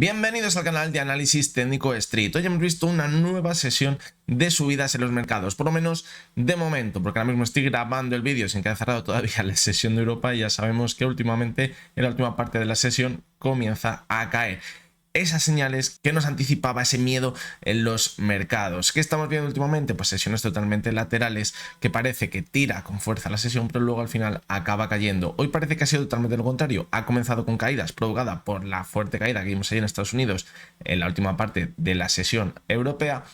Bienvenidos al canal de análisis técnico Street. Hoy hemos visto una nueva sesión de subidas en los mercados, por lo menos de momento, porque ahora mismo estoy grabando el vídeo sin que haya cerrado todavía la sesión de Europa y ya sabemos que últimamente en la última parte de la sesión comienza a caer. Esas señales que nos anticipaba ese miedo en los mercados. ¿Qué estamos viendo últimamente? Pues sesiones totalmente laterales que parece que tira con fuerza la sesión, pero luego al final acaba cayendo. Hoy parece que ha sido totalmente lo contrario. Ha comenzado con caídas provocada por la fuerte caída que vimos ahí en Estados Unidos en la última parte de la sesión europea.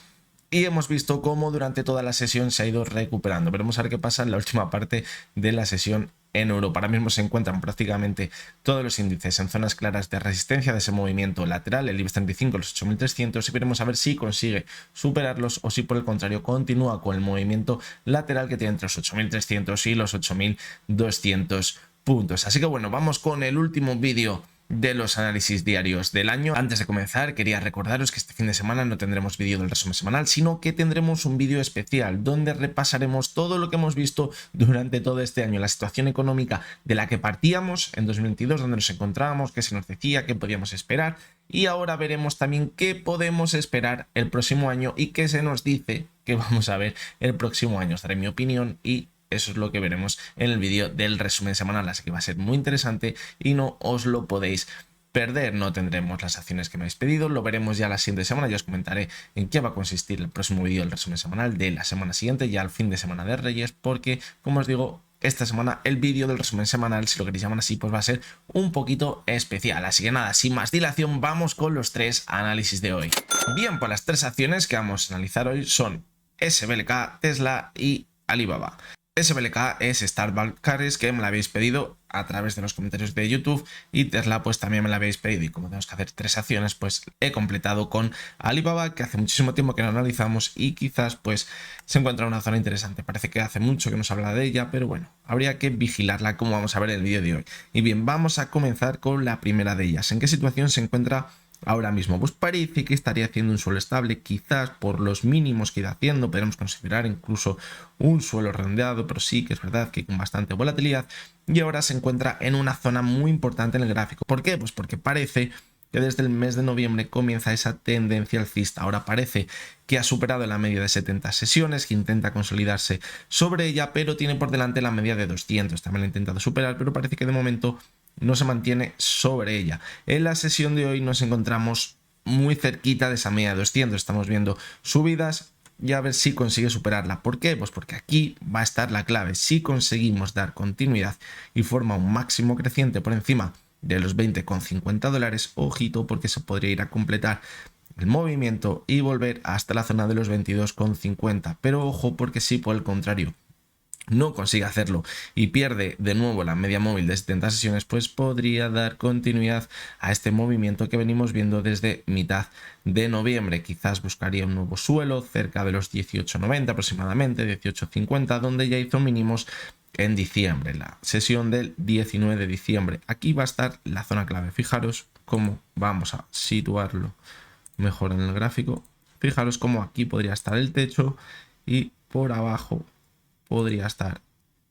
Y hemos visto cómo durante toda la sesión se ha ido recuperando. Veremos a ver qué pasa en la última parte de la sesión en Europa. Ahora mismo se encuentran prácticamente todos los índices en zonas claras de resistencia de ese movimiento lateral, el IBEX 35, los 8.300, y veremos a ver si consigue superarlos o si por el contrario continúa con el movimiento lateral que tiene entre los 8.300 y los 8.200 puntos. Así que bueno, vamos con el último vídeo de los análisis diarios del año. Antes de comenzar, quería recordaros que este fin de semana no tendremos vídeo del resumen semanal, sino que tendremos un vídeo especial donde repasaremos todo lo que hemos visto durante todo este año, la situación económica de la que partíamos en 2022, donde nos encontrábamos, qué se nos decía, qué podíamos esperar, y ahora veremos también qué podemos esperar el próximo año y qué se nos dice que vamos a ver el próximo año. Os daré mi opinión y eso es lo que veremos en el vídeo del resumen semanal, así que va a ser muy interesante y no os lo podéis perder. No tendremos las acciones que me habéis pedido, lo veremos ya la siguiente semana. Ya os comentaré en qué va a consistir el próximo vídeo del resumen semanal de la semana siguiente, ya al fin de semana de Reyes, porque como os digo, esta semana el vídeo del resumen semanal, si lo queréis llamar así, pues va a ser un poquito especial. Así que nada, sin más dilación, vamos con los tres análisis de hoy. Bien, pues las tres acciones que vamos a analizar hoy son SBLK, Tesla y Alibaba. SBLK es Starbucks Cares, que me la habéis pedido a través de los comentarios de YouTube, y Tesla pues también me la habéis pedido, y como tenemos que hacer tres acciones pues he completado con Alibaba, que hace muchísimo tiempo que no analizamos y quizás pues se encuentra en una zona interesante. Parece que hace mucho que no se habla de ella, pero bueno, habría que vigilarla, como vamos a ver en el vídeo de hoy. Y bien, vamos a comenzar con la primera de ellas. ¿En qué situación se encuentra ahora mismo? Pues parece que estaría haciendo un suelo estable, quizás por los mínimos que irá haciendo, podemos considerar incluso un suelo redondeado, pero sí que es verdad que con bastante volatilidad, y ahora se encuentra en una zona muy importante en el gráfico. ¿Por qué? Pues porque parece que desde el mes de noviembre comienza esa tendencia alcista. Ahora parece que ha superado la media de 70 sesiones, que intenta consolidarse sobre ella, pero tiene por delante la media de 200. También la ha intentado superar, pero parece que de momento no se mantiene sobre ella. En la sesión de hoy nos encontramos muy cerquita de esa media de 200. Estamos viendo subidas y a ver si consigue superarla. ¿Por qué? Pues porque aquí va a estar la clave. Si conseguimos dar continuidad y forma un máximo creciente por encima de los $20,50, ojito, porque se podría ir a completar el movimiento y volver hasta la zona de los 22,50. Pero ojo, porque si por el contrario no consigue hacerlo y pierde de nuevo la media móvil de 70 sesiones, pues podría dar continuidad a este movimiento que venimos viendo desde mitad de noviembre. Quizás buscaría un nuevo suelo cerca de los 18,90 aproximadamente, 18,50, donde ya hizo mínimos en diciembre, la sesión del 19 de diciembre. Aquí va a estar la zona clave. Fijaros cómo vamos a situarlo mejor en el gráfico. Fijaros cómo aquí podría estar el techo y por abajo podría estar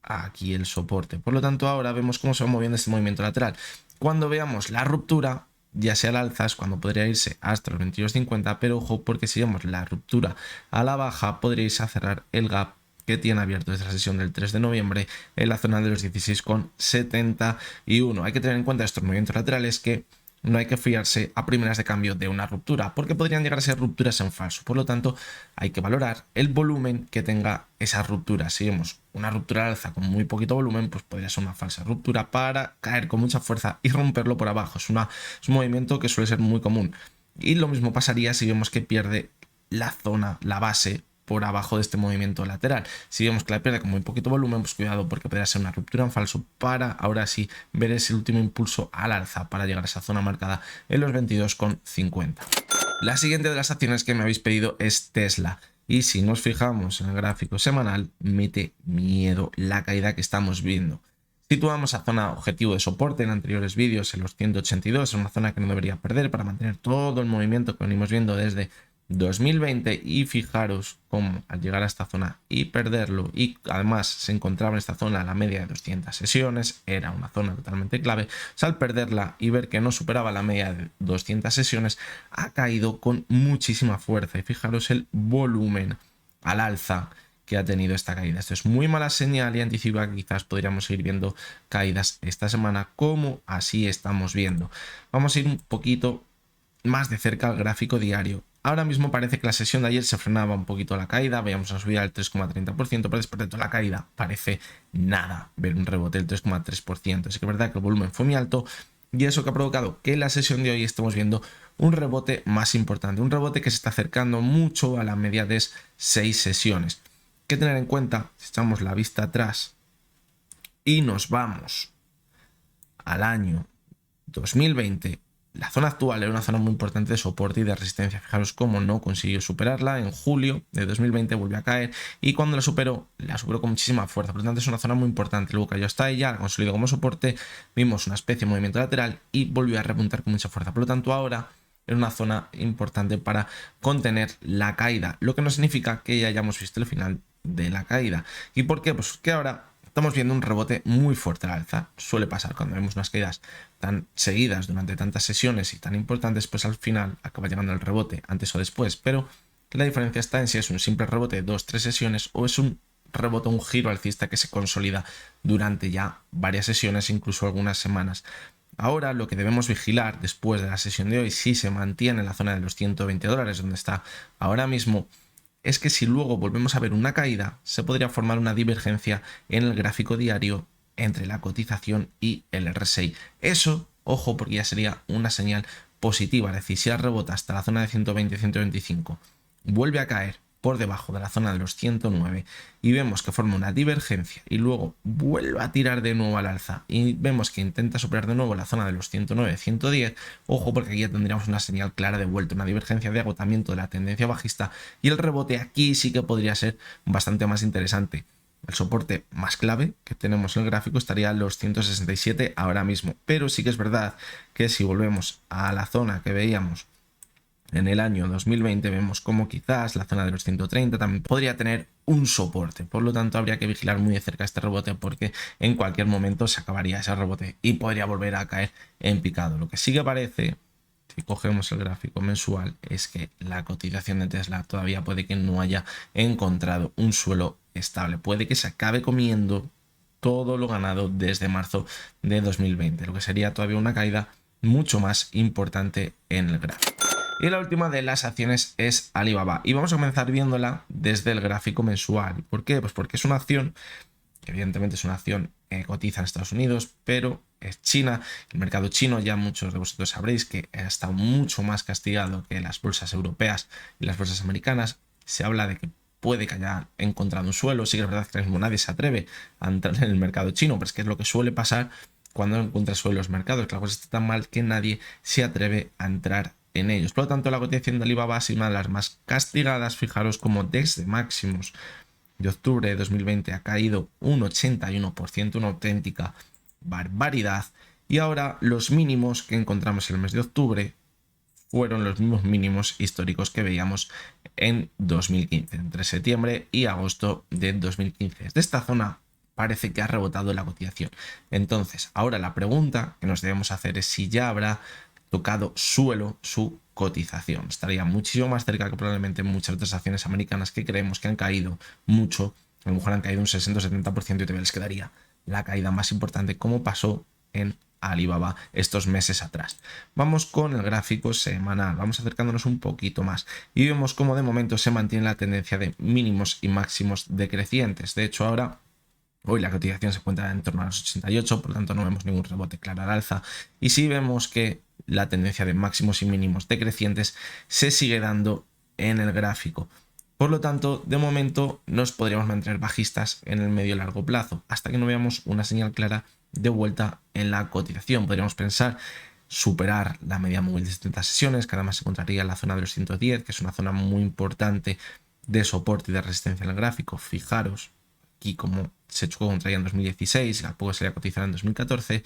aquí el soporte. Por lo tanto, ahora vemos cómo se va moviendo este movimiento lateral. Cuando veamos la ruptura, ya sea al alza, es cuando podría irse hasta los 22,50, pero ojo, porque si vemos la ruptura a la baja, podréis cerrar el gap que tiene abierto desde la sesión del 3 de noviembre en la zona de los 16,71. Hay que tener en cuenta estos movimientos laterales, que no hay que fiarse a primeras de cambio de una ruptura, porque podrían llegar a ser rupturas en falso. Por lo tanto, hay que valorar el volumen que tenga esa ruptura. Si vemos una ruptura al alza con muy poquito volumen, pues podría ser una falsa ruptura para caer con mucha fuerza y romperlo por abajo. Es un movimiento que suele ser muy común. Y lo mismo pasaría si vemos que pierde la zona, la base, por abajo de este movimiento lateral. Si vemos que la pierde con muy poquito volumen, pues cuidado, porque podría ser una ruptura en falso para ahora sí ver ese último impulso al alza para llegar a esa zona marcada en los 22,50. La siguiente de las acciones que me habéis pedido es Tesla. Y si nos fijamos en el gráfico semanal, mete miedo la caída que estamos viendo. Situamos a zona objetivo de soporte en anteriores vídeos en los 182, es una zona que no debería perder para mantener todo el movimiento que venimos viendo desde 2020 y fijaros cómo al llegar a esta zona y perderlo, y además se encontraba en esta zona la media de 200 sesiones, era una zona totalmente clave, o sea, al perderla y ver que no superaba la media de 200 sesiones, ha caído con muchísima fuerza y fijaros el volumen al alza que ha tenido esta caída. Esto es muy mala señal y anticipa que quizás podríamos seguir viendo caídas esta semana, como así estamos viendo. Vamos a ir un poquito más de cerca al gráfico diario. Ahora mismo parece que la sesión de ayer se frenaba un poquito la caída, veíamos una subida del 3,30%, pero después de toda la caída parece nada ver un rebote del 3,3%. Así que es verdad que el volumen fue muy alto y eso que ha provocado que en la sesión de hoy estemos viendo un rebote más importante, un rebote que se está acercando mucho a la media de 6 sesiones. Que tener en cuenta, si echamos la vista atrás y nos vamos al año 2020, la zona actual era una zona muy importante de soporte y de resistencia. Fijaros cómo no consiguió superarla. En julio de 2020 volvió a caer y cuando la superó con muchísima fuerza. Por lo tanto, es una zona muy importante. Luego cayó hasta ella, la consolidó como soporte, vimos una especie de movimiento lateral y volvió a repuntar con mucha fuerza. Por lo tanto, ahora era una zona importante para contener la caída, lo que no significa que ya hayamos visto el final de la caída. ¿Y por qué? Pues que ahora estamos viendo un rebote muy fuerte al alza. Suele pasar cuando vemos unas caídas tan seguidas durante tantas sesiones y tan importantes, pues al final acaba llegando el rebote antes o después. Pero la diferencia está en si es un simple rebote de 2-3 sesiones o es un rebote, un giro alcista que se consolida durante ya varias sesiones, incluso algunas semanas. Ahora lo que debemos vigilar después de la sesión de hoy, si se mantiene en la zona de los $120, donde está ahora mismo, es que si luego volvemos a ver una caída, se podría formar una divergencia en el gráfico diario entre la cotización y el RSI. Eso, ojo, porque ya sería una señal positiva, es decir, si la rebota hasta la zona de 120-125, vuelve a caer por debajo de la zona de los 109 y vemos que forma una divergencia y luego vuelve a tirar de nuevo al alza y vemos que intenta superar de nuevo la zona de los 109-110, ojo, porque aquí ya tendríamos una señal clara de vuelta, una divergencia de agotamiento de la tendencia bajista y el rebote aquí sí que podría ser bastante más interesante. El soporte más clave que tenemos en el gráfico estaría en los 167 ahora mismo, pero sí que es verdad que si volvemos a la zona que veíamos en el año 2020, vemos como quizás la zona de los 130 también podría tener un soporte. Por lo tanto, habría que vigilar muy de cerca este rebote porque en cualquier momento se acabaría ese rebote y podría volver a caer en picado. Lo que sí que parece, si cogemos el gráfico mensual, es que la cotización de Tesla todavía puede que no haya encontrado un suelo estable. Puede que se acabe comiendo todo lo ganado desde marzo de 2020, lo que sería todavía una caída mucho más importante en el gráfico. Y la última de las acciones es Alibaba. Y vamos a comenzar viéndola desde el gráfico mensual. ¿Por qué? Pues porque es una acción, evidentemente es una acción que cotiza en Estados Unidos, pero es China. El mercado chino, ya muchos de vosotros sabréis que ha estado mucho más castigado que las bolsas europeas y las bolsas americanas. Se habla de que puede que haya encontrado un suelo. Sí que es verdad que ahora mismo nadie se atreve a entrar en el mercado chino, pero es que es lo que suele pasar cuando encuentras suelo en los mercados, que la cosa está tan mal que nadie se atreve a entrar en ellos. Por lo tanto, la cotización de Alibaba ha sido una de las más castigadas. Fijaros como desde máximos de octubre de 2020 ha caído un 81%, una auténtica barbaridad. Y ahora los mínimos que encontramos en el mes de octubre fueron los mismos mínimos históricos que veíamos en 2015, entre septiembre y agosto de 2015. Desde esta zona parece que ha rebotado la cotización. Entonces, ahora la pregunta que nos debemos hacer es si ya habrá tocado suelo su cotización. Estaría muchísimo más cerca que probablemente muchas otras acciones americanas que creemos que han caído mucho. A lo mejor han caído un 60 o 70% y todavía les quedaría la caída más importante, como pasó en Alibaba estos meses atrás. Vamos con el gráfico semanal, vamos acercándonos un poquito más y vemos cómo de momento se mantiene la tendencia de mínimos y máximos decrecientes. De hecho, ahora hoy la cotización se encuentra en torno a los 88, por lo tanto no vemos ningún rebote claro al alza. Y sí vemos que la tendencia de máximos y mínimos decrecientes se sigue dando en el gráfico. Por lo tanto, de momento nos podríamos mantener bajistas en el medio y largo plazo, hasta que no veamos una señal clara de vuelta en la cotización. Podríamos pensar superar la media móvil de 70 sesiones, que además se encontraría en la zona de los 110, que es una zona muy importante de soporte y de resistencia en el gráfico. Fijaros aquí como se chocó contra ella en 2016, a poco se le cotizará en 2014,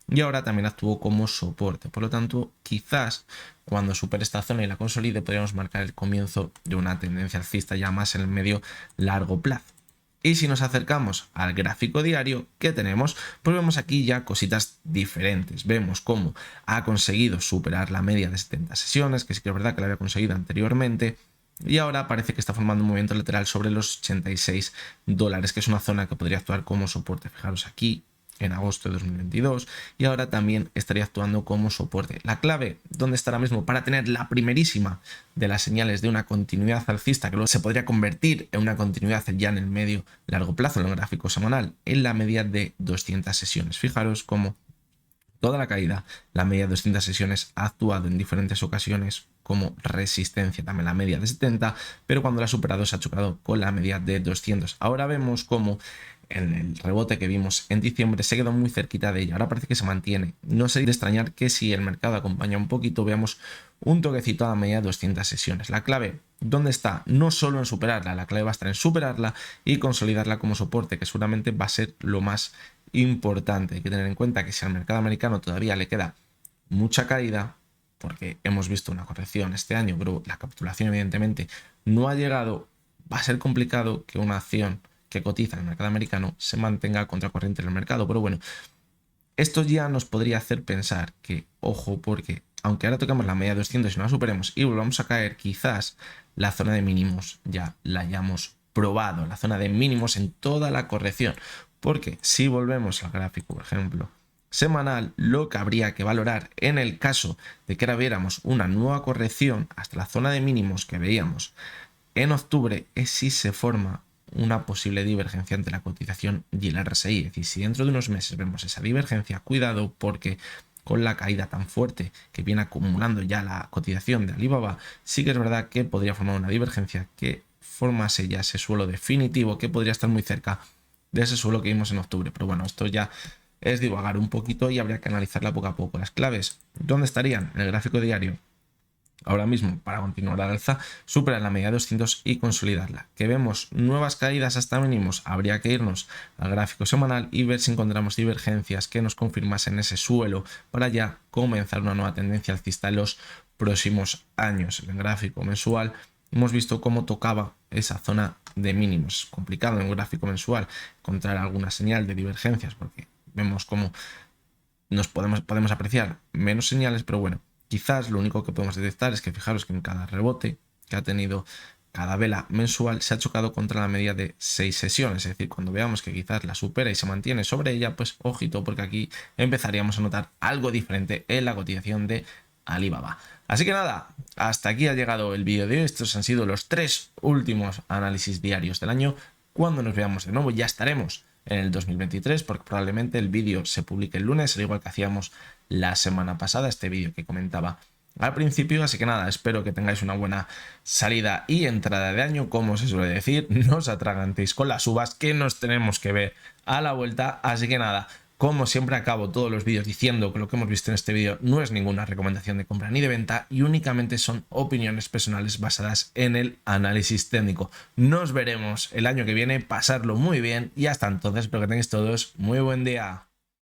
y ahora también actuó como soporte. Por lo tanto, quizás cuando supere esta zona y la consolide podríamos marcar el comienzo de una tendencia alcista ya más en el medio largo plazo. Y si nos acercamos al gráfico diario, ¿qué tenemos? Pues vemos aquí ya cositas diferentes. Vemos cómo ha conseguido superar la media de 70 sesiones, que sí que es verdad que la había conseguido anteriormente, y ahora parece que está formando un movimiento lateral sobre los $86, que es una zona que podría actuar como soporte. Fijaros aquí en agosto de 2022 y ahora también estaría actuando como soporte. La clave, ¿dónde está ahora mismo? Para tener la primerísima de las señales de una continuidad alcista que luego se podría convertir en una continuidad ya en el medio largo plazo en el gráfico semanal, en la media de 200 sesiones. Fijaros cómo toda la caída, la media de 200 sesiones ha actuado en diferentes ocasiones como resistencia, también la media de 70, pero cuando la ha superado se ha chocado con la media de 200. Ahora vemos cómo en el rebote que vimos en diciembre se quedó muy cerquita de ella, ahora parece que se mantiene. No sería de extrañar que si el mercado acompaña un poquito veamos un toquecito a la media de 200 sesiones. La clave, ¿dónde está? No solo en superarla, la clave va a estar en superarla y consolidarla como soporte, que seguramente va a ser lo más importante. Hay que tener en cuenta que si al mercado americano todavía le queda mucha caída, porque hemos visto una corrección este año, pero la capitulación evidentemente no ha llegado, va a ser complicado que una acción que cotiza en el mercado americano se mantenga contracorriente en el mercado. Pero bueno, esto ya nos podría hacer pensar que, ojo, porque aunque ahora toquemos la media de 200 y no la superemos y volvamos a caer, quizás la zona de mínimos ya la hayamos probado, la zona de mínimos en toda la corrección. Porque si volvemos al gráfico, por ejemplo, semanal, lo que habría que valorar en el caso de que ahora viéramos una nueva corrección hasta la zona de mínimos que veíamos en octubre es si se forma una posible divergencia entre la cotización y el RSI. Es decir, si dentro de unos meses vemos esa divergencia, cuidado porque con la caída tan fuerte que viene acumulando ya la cotización de Alibaba, sí que es verdad que podría formar una divergencia que formase ya ese suelo definitivo que podría estar muy cerca de ese suelo que vimos en octubre. Pero bueno, esto ya es divagar un poquito y habría que analizarla poco a poco. Las claves, ¿dónde estarían? En el gráfico diario. Ahora mismo, para continuar al alza, superar la media de 200 y consolidarla. Que vemos nuevas caídas hasta mínimos, habría que irnos al gráfico semanal y ver si encontramos divergencias que nos confirmasen ese suelo para ya comenzar una nueva tendencia alcista en los próximos años. En el gráfico mensual hemos visto cómo tocaba esa zona de mínimos. Es complicado en un gráfico mensual encontrar alguna señal de divergencias porque vemos cómo nos podemos apreciar menos señales, pero bueno. Quizás lo único que podemos detectar es que fijaros que en cada rebote que ha tenido cada vela mensual se ha chocado contra la media de 6 sesiones. Es decir, cuando veamos que quizás la supera y se mantiene sobre ella, pues ojito, porque aquí empezaríamos a notar algo diferente en la cotización de Alibaba. Así que nada, hasta aquí ha llegado el vídeo de hoy. Estos han sido los 3 últimos análisis diarios del año. Cuando nos veamos de nuevo ya estaremos en el 2023, porque probablemente el vídeo se publique el lunes, al igual que hacíamos la semana pasada, este vídeo que comentaba al principio. Así que nada, espero que tengáis una buena salida y entrada de año, como se suele decir, no os atragantéis con las uvas que nos tenemos que ver a la vuelta. Así que nada, como siempre acabo todos los vídeos diciendo que lo que hemos visto en este vídeo no es ninguna recomendación de compra ni de venta y únicamente son opiniones personales basadas en el análisis técnico. Nos veremos el año que viene, pasarlo muy bien y hasta entonces espero que tengáis todos muy buen día.